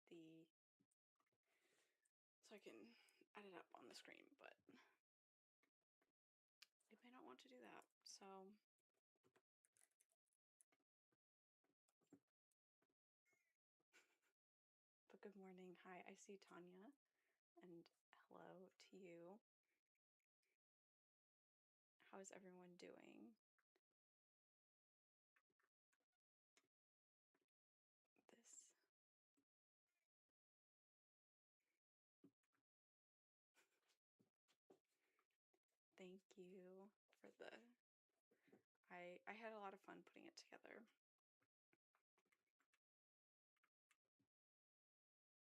so I can add it up on the screen, but it may not want to do that. So but good morning. Hi, I see Tanya, and hello to you. How is everyone doing? This thank you for the I had a lot of fun putting it together.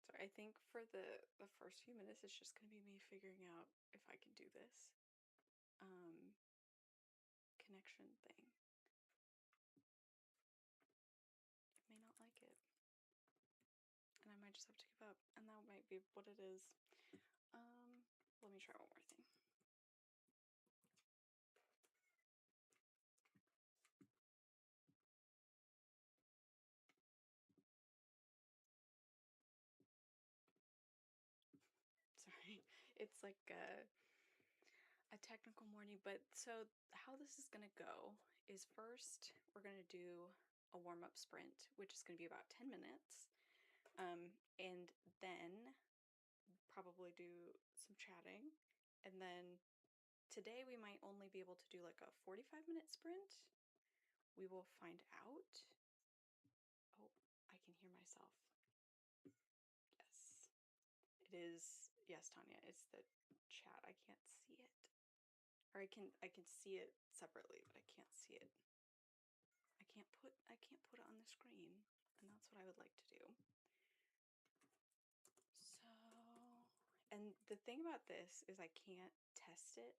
So I think for the first few minutes it's just gonna be me figuring out if I can do this connection thing. It may not like it. And I might just have to give up, and that might be what it is. Let me try one more thing. Sorry, it's like a technical morning, but so how this is gonna go is first we're gonna do a warm-up sprint, which is gonna be about 10 minutes, and then probably do some chatting, and then today we might only be able to do like a 45-minute sprint. We will find out. Oh, I can hear myself. Yes. It is, yes, Tanya, it's the chat. I can't see it. Or I can see it separately, but I can't see it. I can't put it on the screen, and that's what I would like to do. So, and the thing about this is I can't test it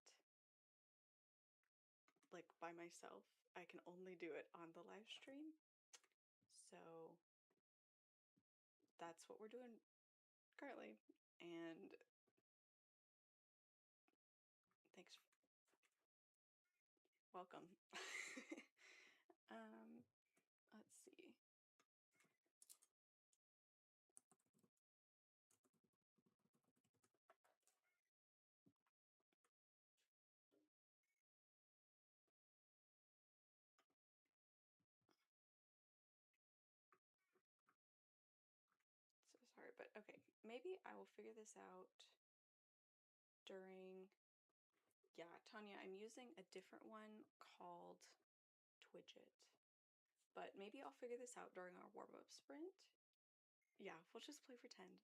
like by myself. I can only do it on the live stream. So that's what we're doing currently. And thanks. Welcome. Let's see. So sorry, but okay, maybe I will figure this out during, yeah, Tanya, I'm using a different one called Twidget, but maybe I'll figure this out during our warm-up sprint. Yeah, we'll just play pretend.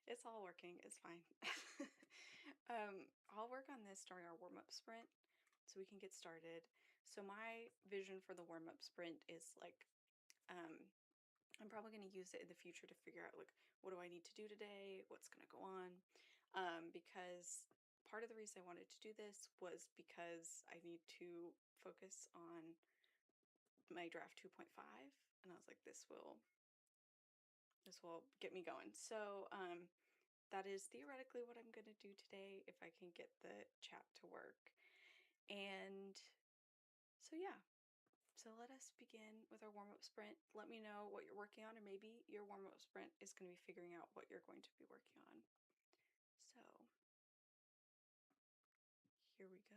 It's all working, it's fine. I'll work on this during our warm-up sprint so we can get started. So my vision for the warm-up sprint is like, I'm probably going to use it in the future to figure out like what do I need to do today, what's going to go on, because part of the reason I wanted to do this was because I need to focus on my draft 2.5, and I was like, this will get me going. So that is theoretically what I'm going to do today if I can get the chat to work. And so yeah, so let us begin with our warm-up sprint. Let me know what you're working on, and maybe your warm-up sprint is going to be figuring out what you're going to be working on. So here we go.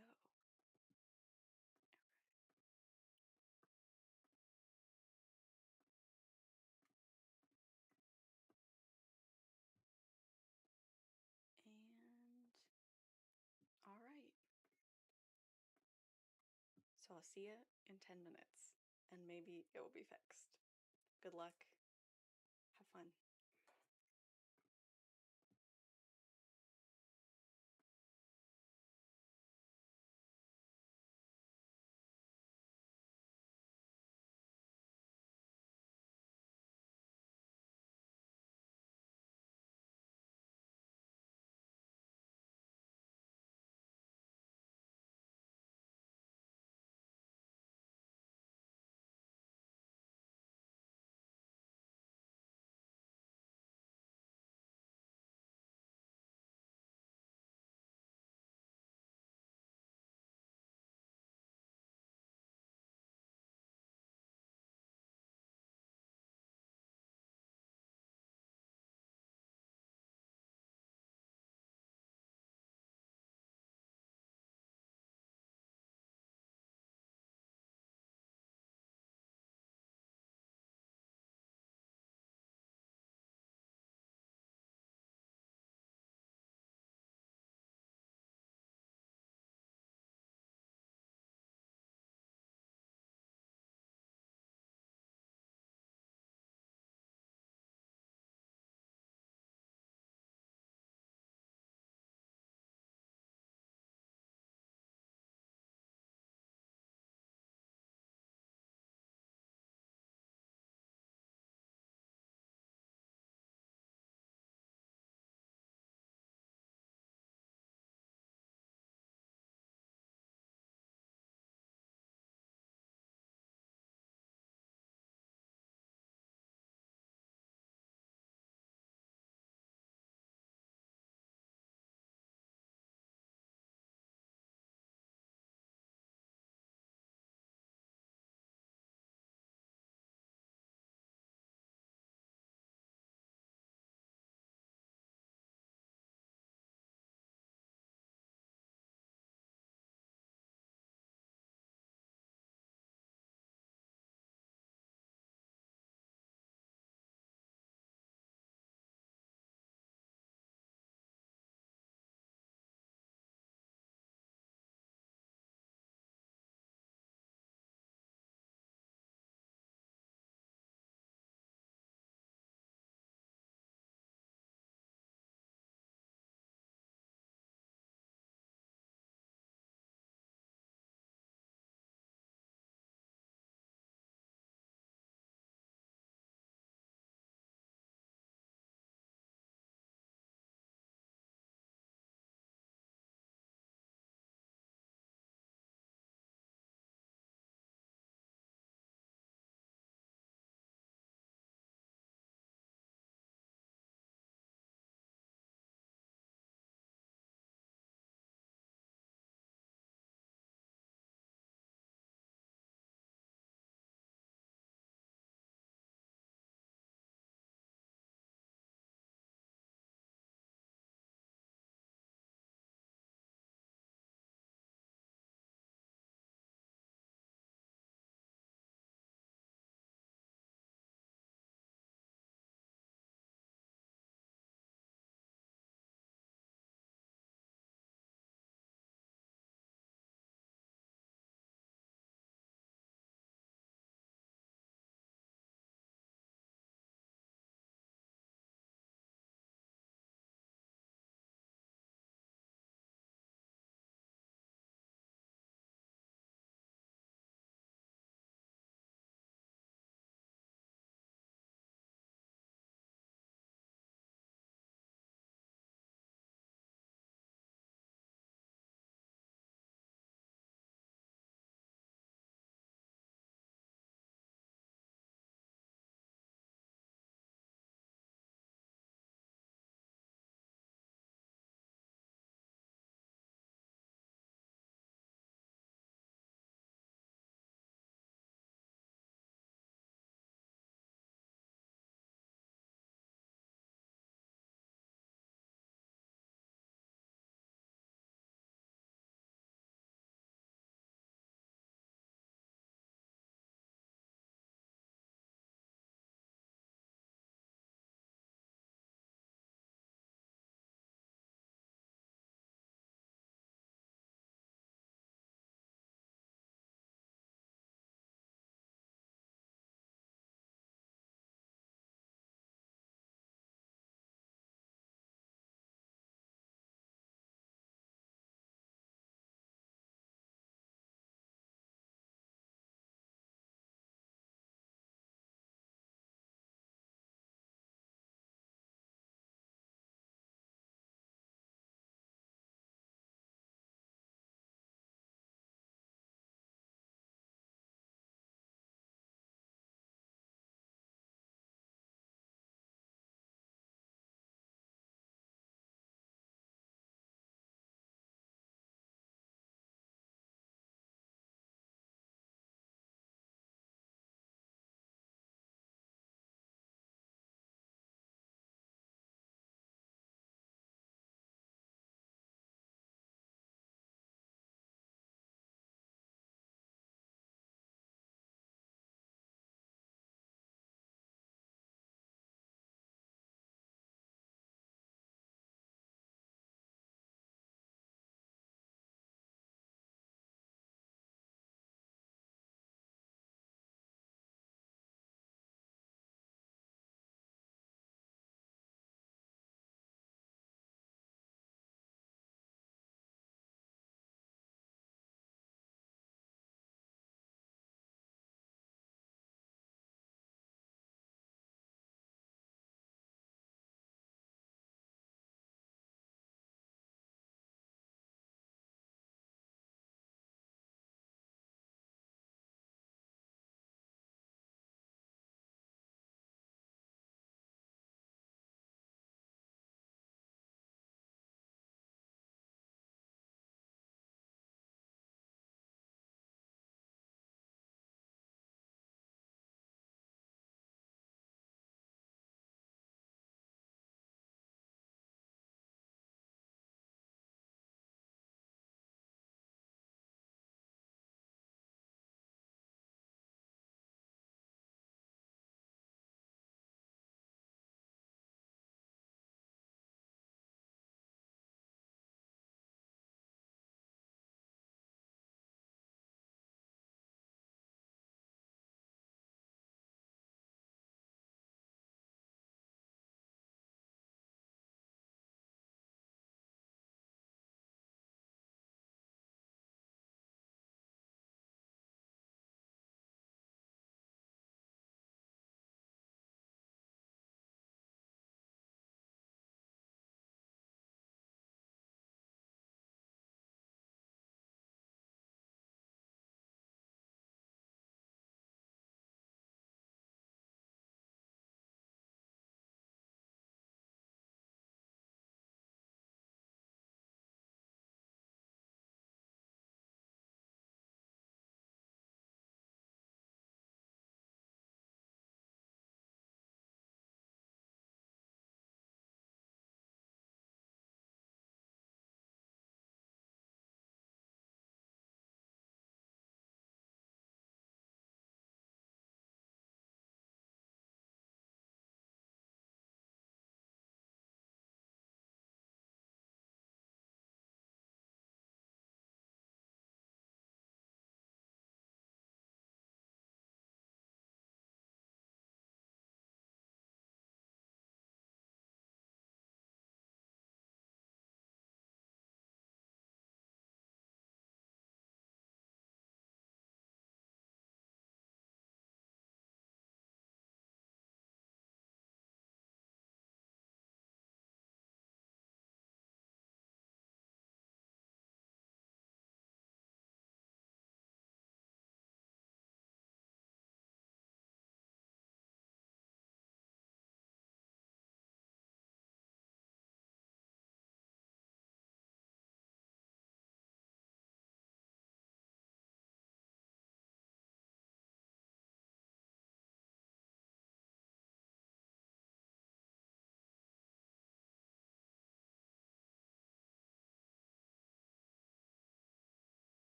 And all right. So I'll see you in 10 minutes, and maybe it will be fixed. Good luck. Have fun.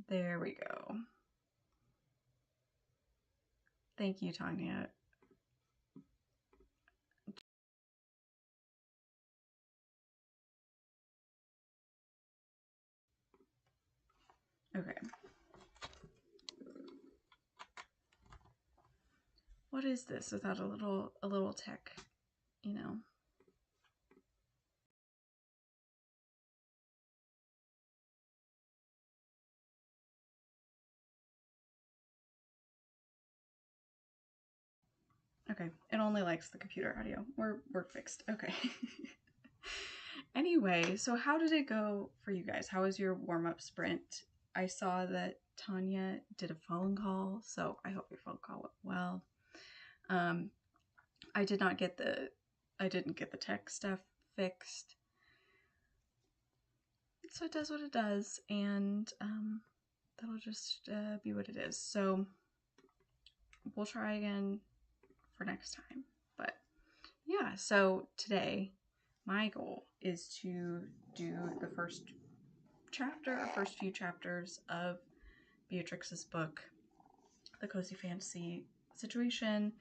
There we go. Thank you, Tanya. Okay. What is this without a little tech, you know? Okay, it only likes the computer audio. We're fixed. Okay. Anyway, so how did it go for you guys? How was your warm-up sprint? I saw that Tanya did a phone call, so I hope your phone call went well. I didn't get the tech stuff fixed. So it does what it does, and that'll just be what it is. So we'll try again for next time. But yeah, so today my goal is to do the first few chapters of Beatrix's book, The Cozy Fantasy Situation,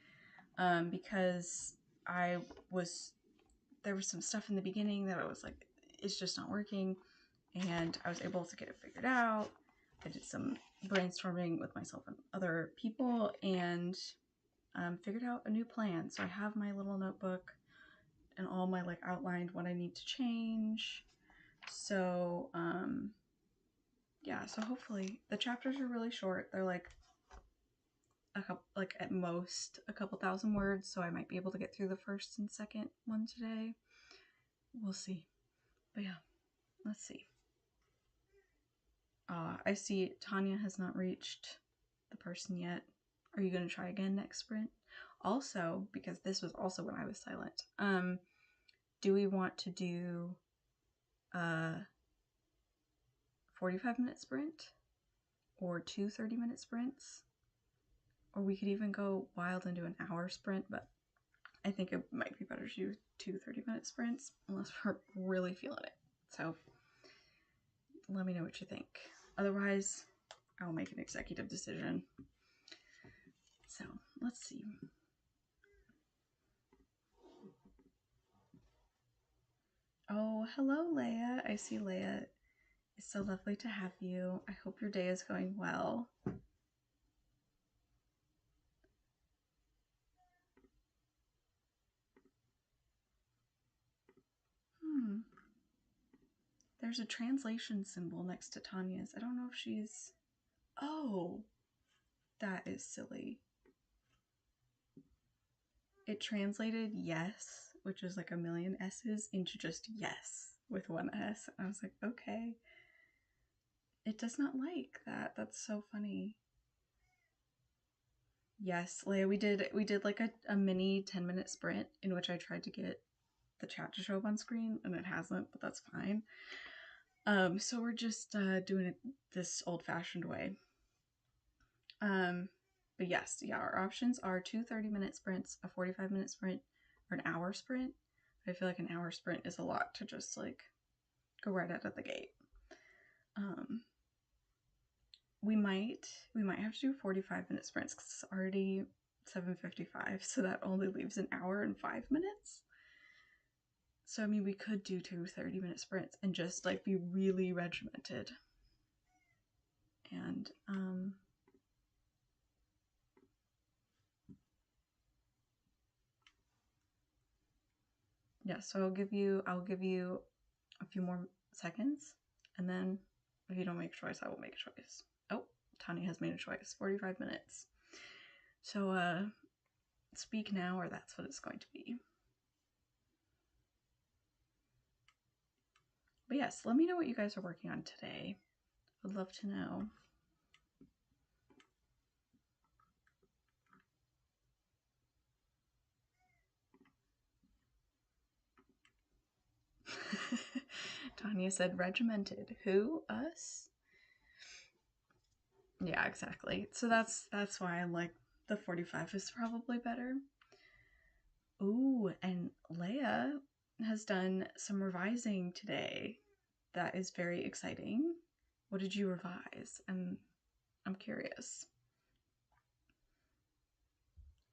because there was some stuff in the beginning that I was like, it's just not working, and I was able to get it figured out. I did some brainstorming with myself and other people, and figured out a new plan. So I have my little notebook and all my outlined what I need to change. So yeah, so hopefully the chapters are really short. They're at most a couple thousand words, so I might be able to get through the first and second one today. We'll see. But yeah, let's see. I see Tanya has not reached the person yet. Are you going to try again next sprint? Also, because this was also when I was silent, do we want to do a 45-minute sprint or 2 30-minute sprints? Or we could even go wild and do an hour sprint, but I think it might be better to do 2 30-minute sprints unless we're really feeling it. So let me know what you think. Otherwise, I'll make an executive decision. So let's see. Oh, hello, Leia. I see Leia. It's so lovely to have you. I hope your day is going well. There's a translation symbol next to Tanya's. I don't know if she's... Oh, that is silly. It translated yes, which is like a million S's, into just yes with one S. I was like, okay. It does not like that. That's so funny. Yes, Leia, we did like a mini 10-minute sprint in which I tried to get the chat to show up on screen, and it hasn't, but that's fine. So we're just doing it this old-fashioned way. But yes, yeah, our options are 2 30-minute sprints, a 45-minute sprint, or an hour sprint. I feel like an hour sprint is a lot to just like go right out of the gate. We might have to do 45-minute sprints because it's already 7:55, so that only leaves an hour and 5 minutes. So I mean, we could do 2 30-minute sprints and just like be really regimented. And yeah, so I'll give you a few more seconds, and then if you don't make a choice, I will make a choice. Oh, Tanya has made a choice. 45 minutes. So speak now, or that's what it's going to be. But yes, let me know what you guys are working on today. I'd love to know. Tanya said regimented. Who? Us? Yeah, exactly. So that's why I'm like the 45 is probably better. Ooh, and Leia has done some revising today. That is very exciting. What did you revise? I'm curious.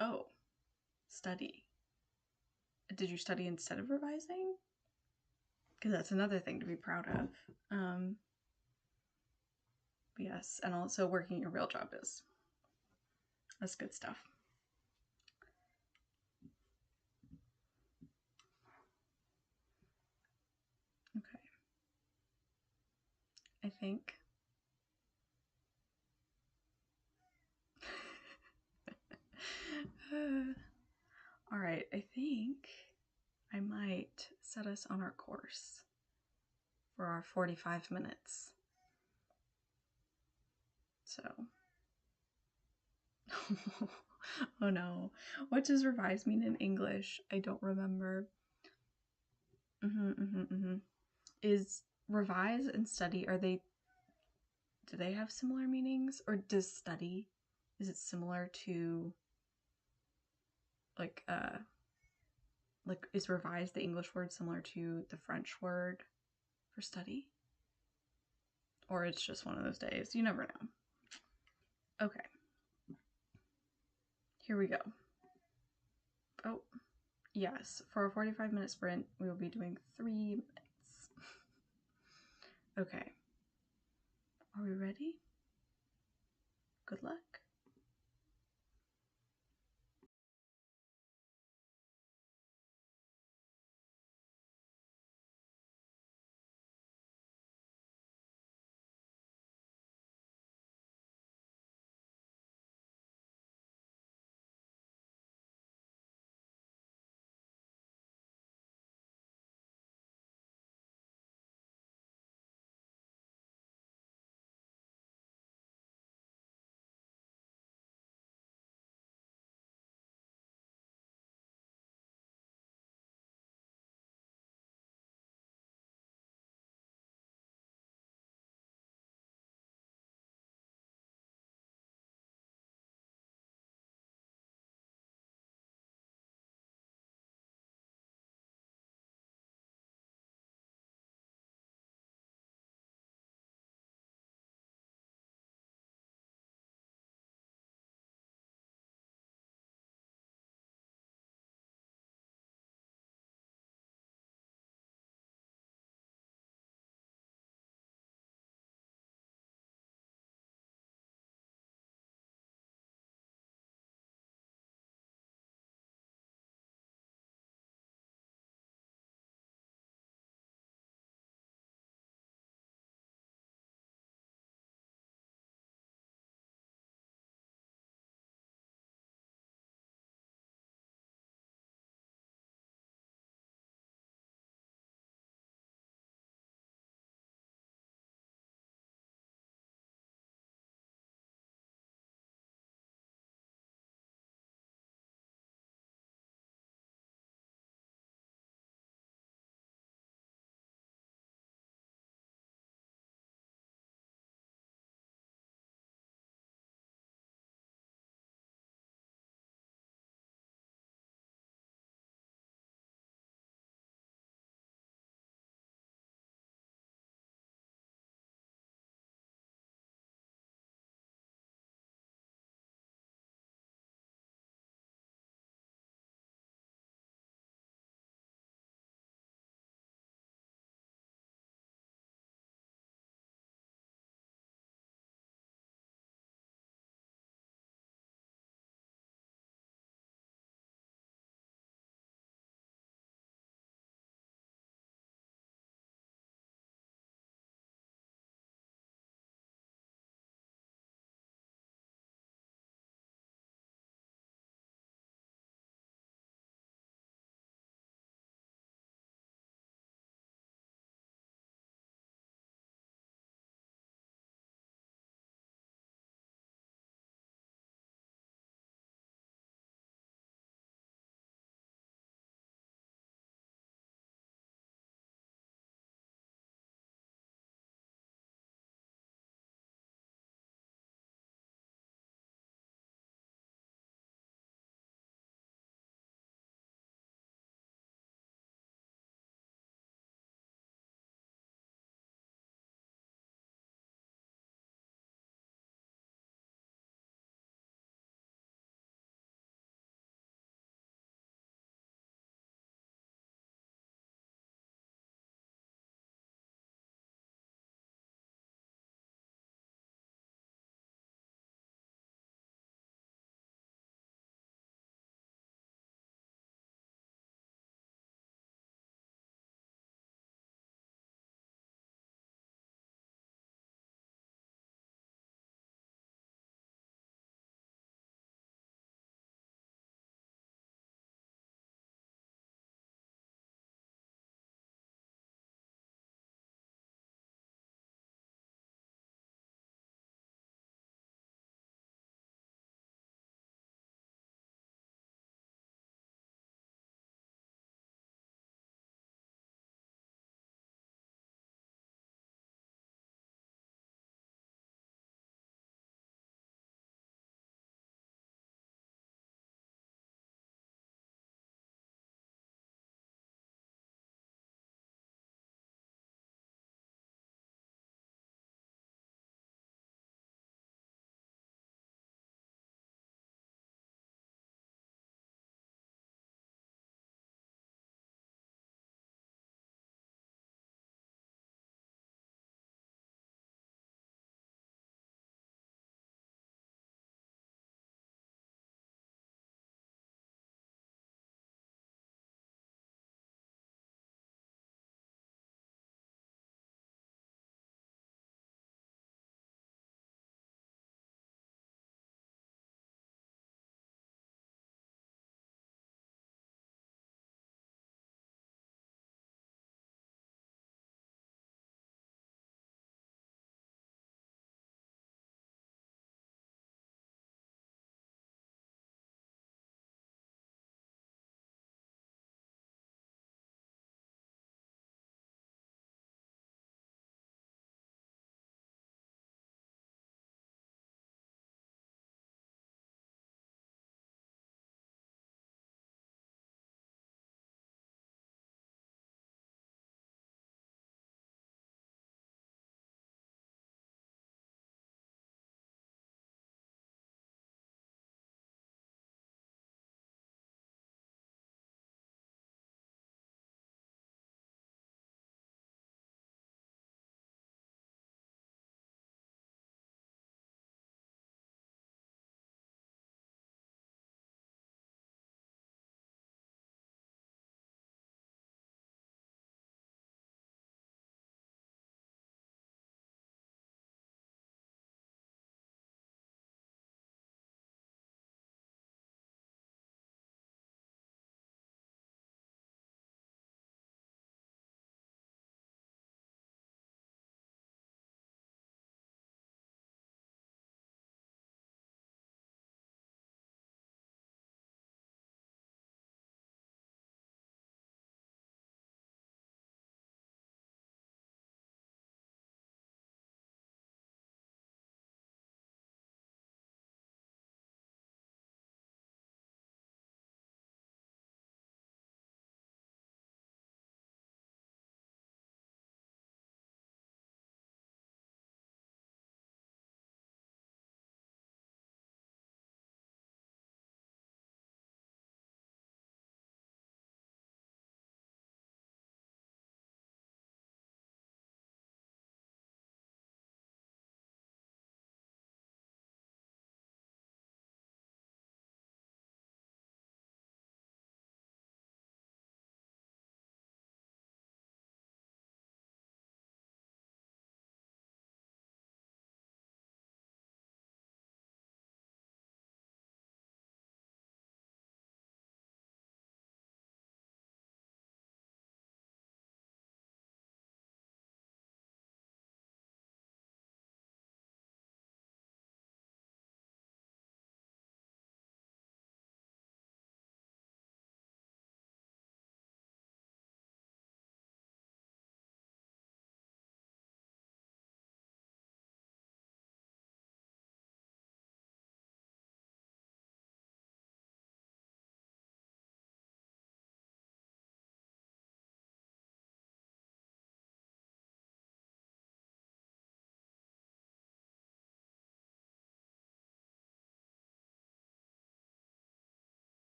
Oh, study. Did you study instead of revising? Because that's another thing to be proud of. Yes, and also working your real job is. That's good stuff. Okay. I think. All right, I think I might set us on our course for our 45 minutes. So. Oh no. What does revise mean in English? I don't remember. Is revise and study, do they have similar meanings? Or does study, is it similar to like is revise the English word similar to the French word for study? Or it's just one of those days. You never know. Okay. Here we go. Oh, yes. For a 45-minute sprint, we will be doing 3 minutes. Okay. Are we ready? Good luck.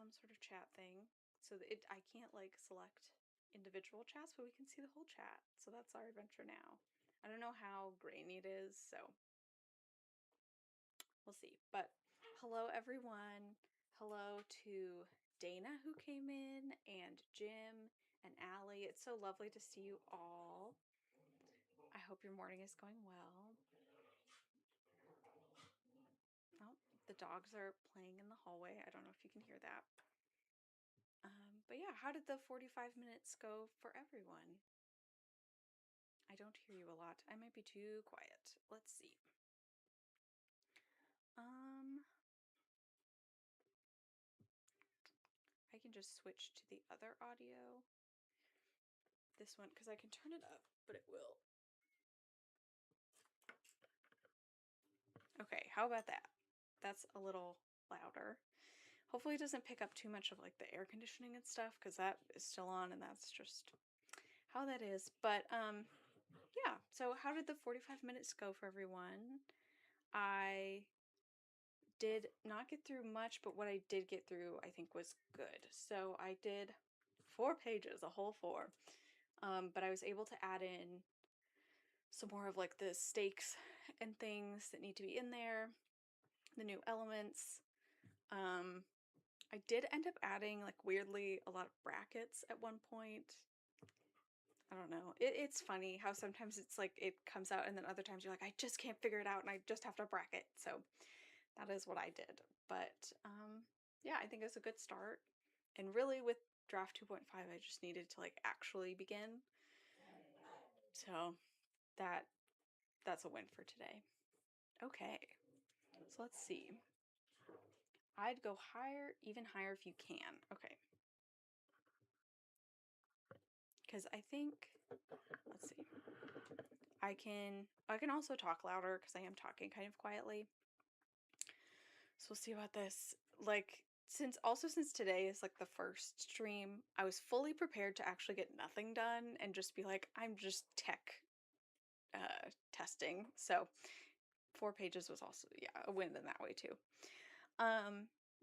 some sort of chat thing. So that I can't like select individual chats, but we can see the whole chat. So that's our adventure now. I don't know how grainy it is, so we'll see. But hello everyone. Hello to Dana who came in, and Jim and Allie. It's so lovely to see you all. I hope your morning is going well. Oh, the dogs are playing in the hallway. I don't know if you can hear that. But yeah, how did the 45 minutes go for everyone? I don't hear you a lot. I might be too quiet. Let's see. I can just switch to the other audio. This one, because I can turn it up, but it will. Okay, how about that? That's a little louder. Hopefully it doesn't pick up too much of like the air conditioning and stuff, because that is still on and that's just how that is. But yeah, so how did the 45 minutes go for everyone? I did not get through much, but what I did get through I think was good. So I did 4 pages, a whole 4. But I was able to add in some more of like the stakes and things that need to be in there, the new elements. I did end up adding like weirdly a lot of brackets at one point. I don't know. It's funny how sometimes it's like it comes out and then other times you're like, I just can't figure it out and I just have to bracket. So that is what I did. But yeah, I think it's a good start. And really with draft 2.5, I just needed to like actually begin. So that's a win for today. Okay, so let's see. I'd go higher, even higher if you can. Okay. Because I think, let's see. I can also talk louder because I am talking kind of quietly. So we'll see about this. Like, since today is like the first stream, I was fully prepared to actually get nothing done and just be like, I'm just tech testing. So 4 pages was also, yeah, a win in that way too.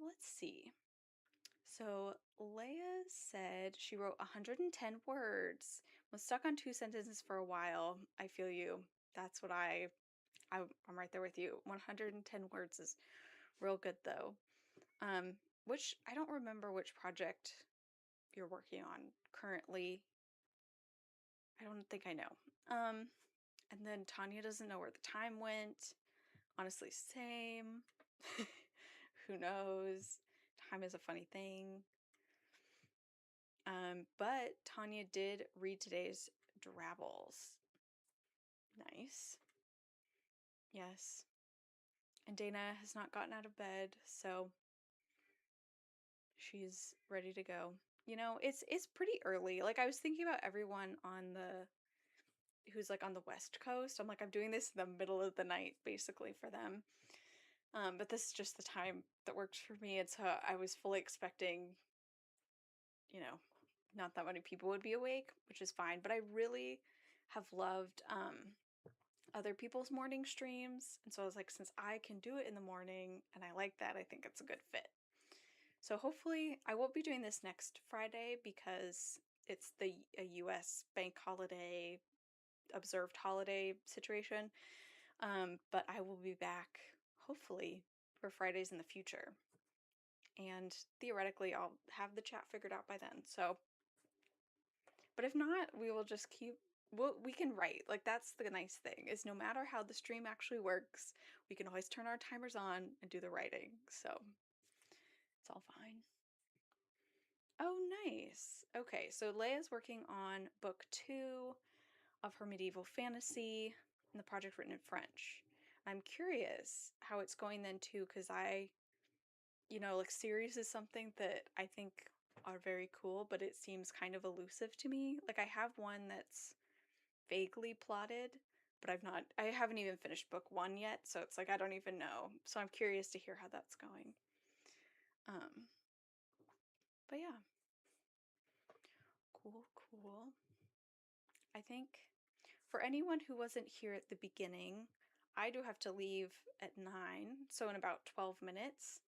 Let's see. So Leia said she wrote 110 words, was stuck on 2 sentences for a while. I feel you. That's what I'm right there with you. 110 words is real good though. Which I don't remember which project you're working on currently. I don't think I know. And then Tanya doesn't know where the time went. Honestly, same. Who knows? Time is a funny thing. But Tanya did read today's Drabbles. Nice. Yes. And Dana has not gotten out of bed, so she's ready to go. You know, it's pretty early. Like I was thinking about everyone on who's like on the West Coast. I'm like, I'm doing this in the middle of the night basically for them. But this is just the time that works for me. And so I was fully expecting, you know, not that many people would be awake, which is fine. But I really have loved other people's morning streams. And so I was like, since I can do it in the morning and I like that, I think it's a good fit. So hopefully I won't be doing this next Friday because it's a US bank holiday, observed holiday situation. But I will be back hopefully for Fridays in the future. And theoretically I'll have the chat figured out by then. So, but if not, we will just we can write. Like that's the nice thing is no matter how the stream actually works, we can always turn our timers on and do the writing. So it's all fine. Oh, nice. Okay, so Leia's working on book 2 of her medieval fantasy and the project written in French. I'm curious how it's going then too, because like series is something that I think are very cool, but it seems kind of elusive to me. Like I have one that's vaguely plotted, but I haven't even finished book 1 yet, so it's like I don't even know. So I'm curious to hear how that's going. But yeah. Cool. I think for anyone who wasn't here at the beginning, I do have to leave at 9, so in about 12 minutes.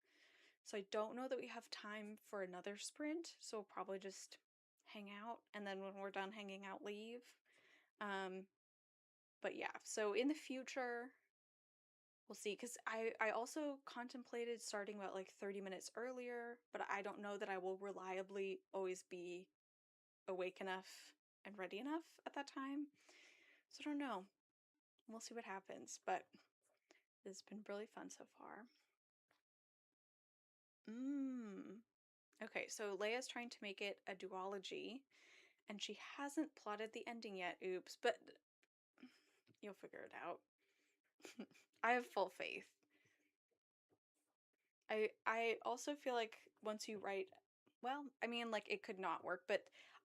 So I don't know that we have time for another sprint, so we'll probably just hang out, and then when we're done hanging out, leave. But yeah, so in the future, we'll see, because I also contemplated starting about like 30 minutes earlier, but I don't know that I will reliably always be awake enough and ready enough at that time. So I don't know. We'll see what happens, but it's been really fun so far. Okay, so Leia's trying to make it a duology, and she hasn't plotted the ending yet. Oops, but you'll figure it out. I have full faith. I also feel like once you write, well, I mean, like, it could not work, but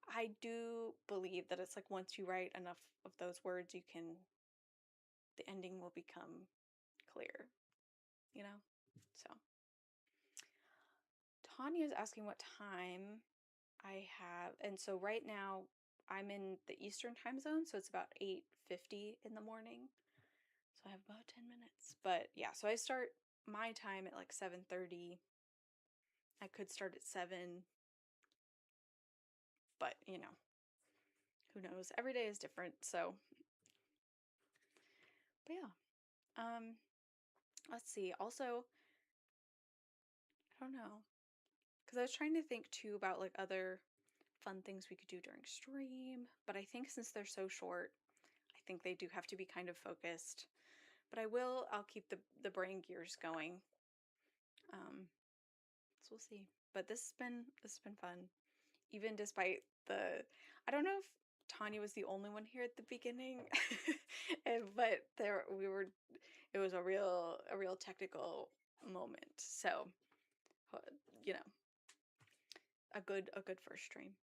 I do believe that it's like once you write enough of those words, the ending will become clear, you know? So, Tanya's asking what time I have, and so right now I'm in the Eastern time zone, so it's about 8:50 in the morning. So I have about 10 minutes. But yeah, so I start my time at like 7:30. I could start at 7, but who knows? Every day is different. So, but yeah. Let's see. Also, I don't know. Cuz I was trying to think too about like other fun things we could do during stream, but I think since they're so short, I think they do have to be kind of focused. But I'll keep the brain gears going. So we'll see. But this has been fun. Even despite I don't know if Tanya was the only one here at the beginning, but it was a real technical moment. So, you know, a good first stream.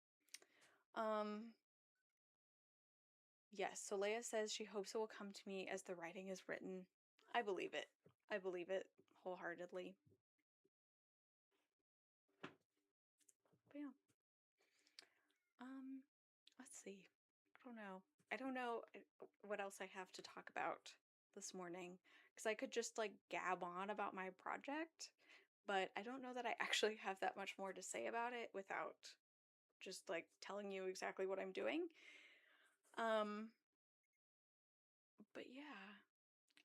Yes, so Leia says she hopes it will come to me as the writing is written. I believe it. I believe it wholeheartedly. But yeah. Let's see. I don't know what else I have to talk about this morning, because I could just like gab on about my project, but I don't know that I actually have that much more to say about it without just like telling you exactly what I'm doing. But yeah,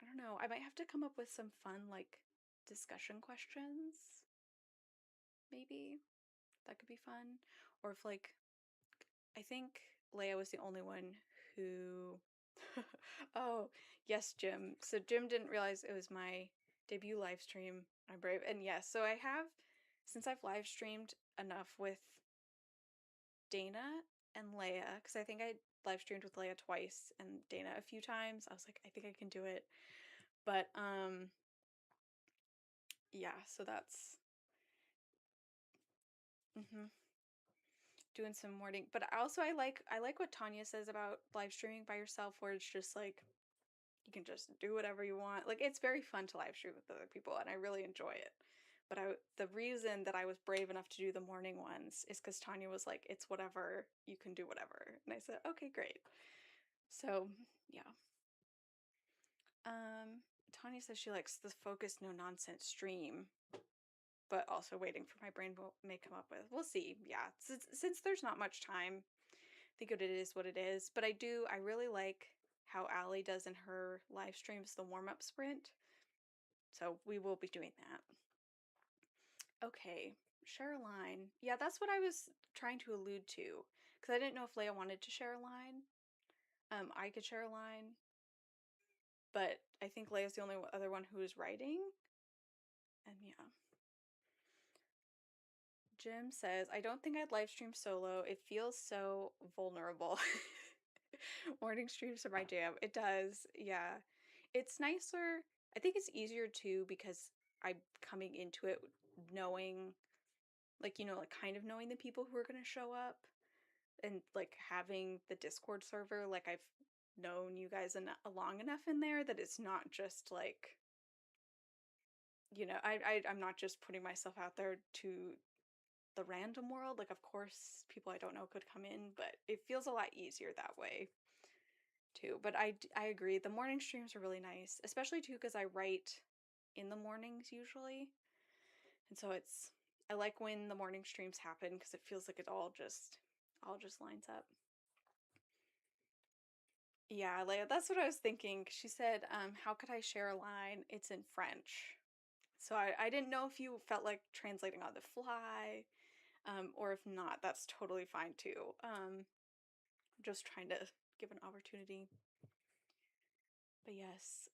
I don't know. I might have to come up with some fun like discussion questions. Maybe that could be fun. Or if like I think Leia was the only one who. Oh, yes, Jim. So Jim didn't realize it was my debut live stream. I'm brave. And yes, so I have, since I've live streamed enough with Dana and Leia, because I think I live streamed with Leia twice and Dana a few times. I was like, I think I can do it. But yeah, so that's doing some morning. But I like what Tanya says about live streaming by yourself, where it's just like you can just do whatever you want. Like, it's very fun to live stream with other people, and I really enjoy it. But the reason that I was brave enough to do the morning ones is because Tanya was like, it's whatever, you can do whatever. And I said, okay, great. So, yeah. Tanya says she likes the focused, no nonsense stream, but also waiting for my brain may come up with. We'll see. Yeah. Since there's not much time, I think it is what it is. But I really like how Allie does in her live streams the warm-up sprint. So we will be doing that. Okay, share a line. Yeah, that's what I was trying to allude to, because I didn't know if Leia wanted to share a line. I could share a line, but I think Leia's the only other one who is writing. And yeah. Jim says, I don't think I'd live stream solo. It feels so vulnerable. Morning streams are my jam. It does, yeah. It's nicer. I think it's easier too because I'm coming into it knowing, like, like kind of knowing the people who are going to show up, and like having the Discord server, like I've known you guys long enough in there that it's not just like, I'm not just putting myself out there to the random world. Like, of course, people I don't know could come in, but it feels a lot easier that way too. But I agree. The morning streams are really nice, especially too because I write in the mornings usually. And so I like when the morning streams happen because it feels like it all just lines up. Yeah, Leia, that's what I was thinking. She said, how could I share a line? It's in French. So I didn't know if you felt like translating on the fly, or if not, that's totally fine too. Just trying to give an opportunity. But yes,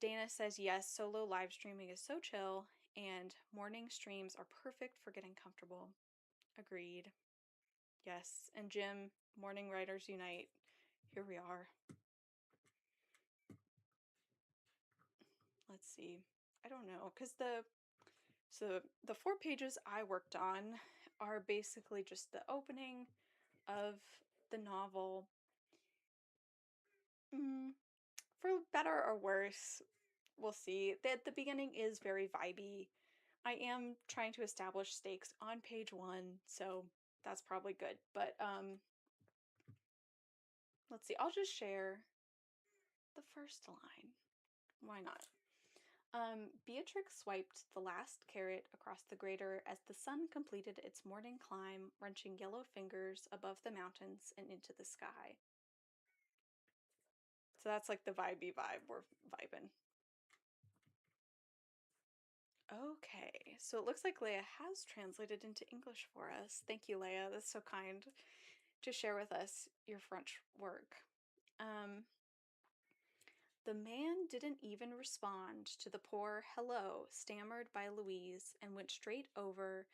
Dana says, yes, solo live streaming is so chill, and morning streams are perfect for getting comfortable. Agreed. Yes, and Jim, Morning Writers Unite. Here we are. Let's see. I don't know, because the 4 pages I worked on are basically just the opening of the novel. For better or worse, we'll see. The beginning is very vibey. I am trying to establish stakes on page 1, so that's probably good. But let's see. I'll just share the first line. Why not? Beatrix swiped the last carrot across the grater as the sun completed its morning climb, wrenching yellow fingers above the mountains and into the sky. So that's like the vibey vibe we're vibing. Okay, so it looks like Leia has translated into English for us. Thank you, Leia. That's so kind to share with us your French work. The man didn't even respond to the poor hello stammered by Louise and went straight over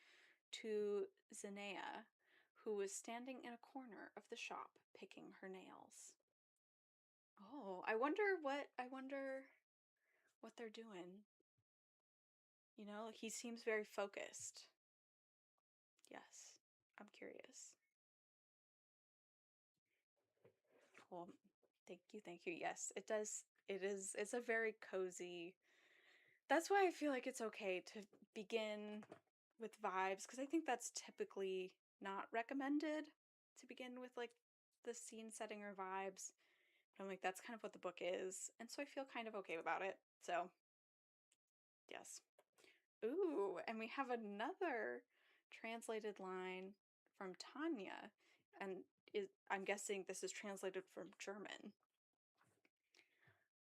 to Zenea, who was standing in a corner of the shop picking her nails. Oh, I wonder what they're doing. You know, he seems very focused. Yes, I'm curious. Cool. Thank you. Yes, it does. It's a very cozy. That's why I feel like it's okay to begin with vibes, because I think that's typically not recommended to begin with, like the scene setting or vibes. But I'm like, that's kind of what the book is, and so I feel kind of okay about it. So, yes. Ooh, and we have another translated line from Tanya, and I'm guessing this is translated from German.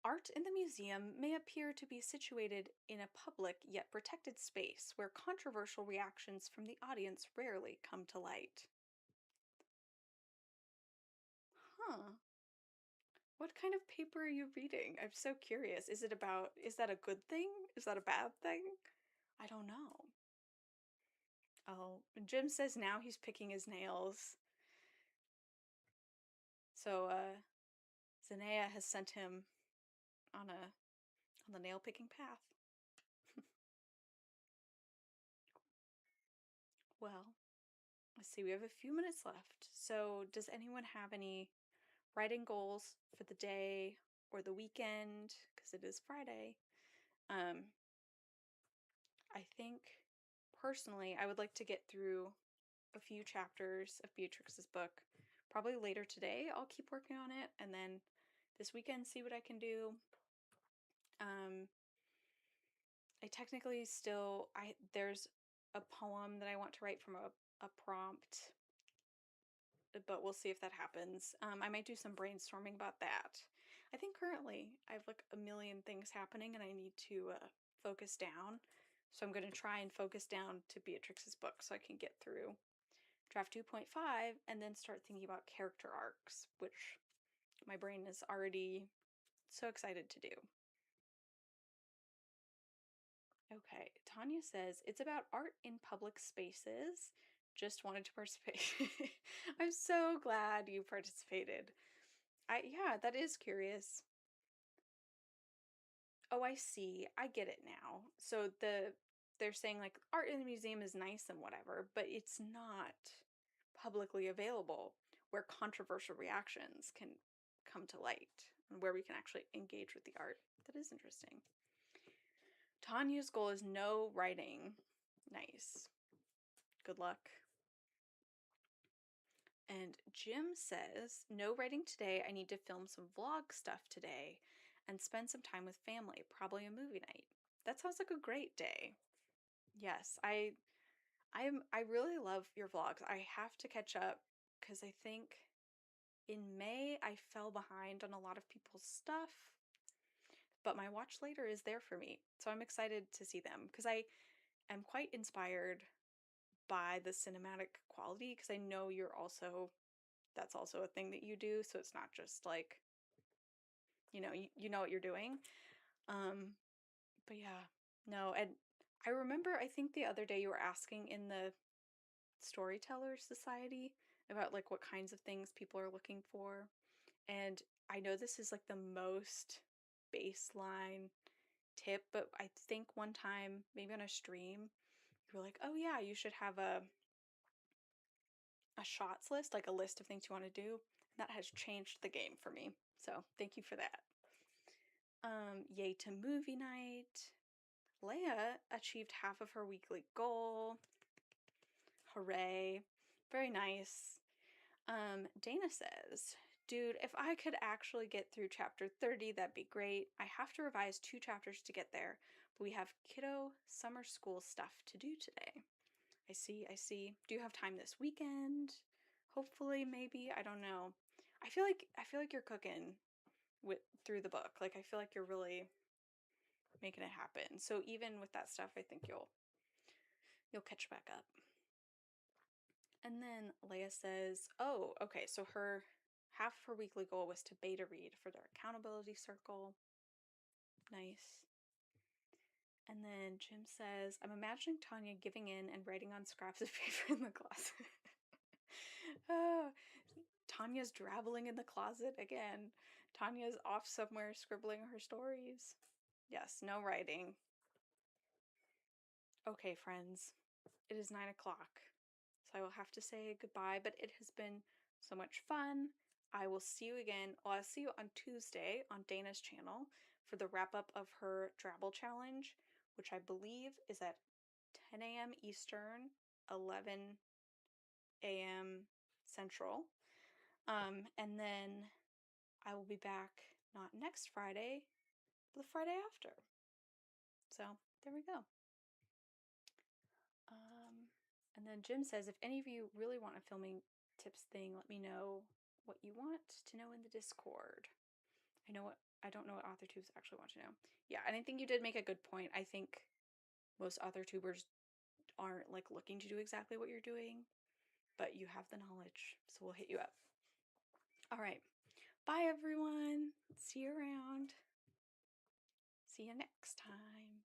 Art in the museum may appear to be situated in a public yet protected space where controversial reactions from the audience rarely come to light. Huh. What kind of paper are you reading? I'm so curious. Is that a good thing? Is that a bad thing? I don't know. Oh, Jim says now he's picking his nails. So, Zenea has sent him on the nail picking path. Well, let's see, we have a few minutes left. So, does anyone have any writing goals for the day or the weekend? Because it is Friday. I think personally, I would like to get through a few chapters of Beatrix's book. Probably later today, I'll keep working on it, and then this weekend, see what I can do. I technically still, there's a poem that I want to write from a prompt, but we'll see if that happens. I might do some brainstorming about that. I think currently I have like a million things happening and I need to focus down. So I'm going to try and focus down to Beatrix's book so I can get through draft 2.5 and then start thinking about character arcs, which my brain is already so excited to do. Okay, Tanya says, it's about art in public spaces. Just wanted to participate. I'm so glad you participated. Yeah, that is curious. Oh, I see. I get it now. So they're saying like art in the museum is nice and whatever, but it's not publicly available where controversial reactions can come to light and where we can actually engage with the art. That is interesting. Tanya's goal is no writing. Nice. Good luck. And Jim says, no writing today. I need to film some vlog stuff today and spend some time with family, probably a movie night. That sounds like a great day. Yes, I really love your vlogs. I have to catch up because I think in May I fell behind on a lot of people's stuff, but my watch later is there for me. So I'm excited to see them because I am quite inspired by the cinematic quality because I know that's also a thing that you do, so it's not just like, you know what you're doing. Um, but yeah, no, and I remember I think the other day you were asking in the Storyteller Society about like what kinds of things people are looking for. And I know this is like the most baseline tip, but I think one time, maybe on a stream, you were like, "Oh yeah, you should have a shots list, like a list of things you want to do." And that has changed the game for me. So, thank you for that. Yay to movie night. Leia achieved half of her weekly goal. Hooray. Very nice. Dana says, dude, if I could actually get through chapter 30, that'd be great. I have to revise 2 chapters to get there, but we have kiddo summer school stuff to do today. I see, I see. Do you have time this weekend? Hopefully, maybe. I don't know. I feel like you're cooking with through the book. Like I feel like you're really making it happen. So even with that stuff, I think you'll catch back up. And then Leia says, oh, okay, so her half of her weekly goal was to beta read for their accountability circle. Nice. And then Jim says, I'm imagining Tanya giving in and writing on scraps of paper in the closet. Tanya's drabbling in the closet again. Tanya's off somewhere scribbling her stories. Yes, no writing. Okay, friends, it is 9 o'clock. So I will have to say goodbye, but it has been so much fun. I will see you again. Well, I'll see you on Tuesday on Dana's channel for the wrap up of her Drabble Challenge, which I believe is at 10 a.m. Eastern, 11 a.m. Central. And then I will be back not next Friday, but the Friday after. So there we go. And then Jim says, if any of you really want a filming tips thing, let me know what you want to know in the Discord. I don't know what author tubes actually want to know. Yeah, and I think you did make a good point. I think most author tubers aren't like looking to do exactly what you're doing, but you have the knowledge, so we'll hit you up. All right. Bye everyone. See you around. See you next time.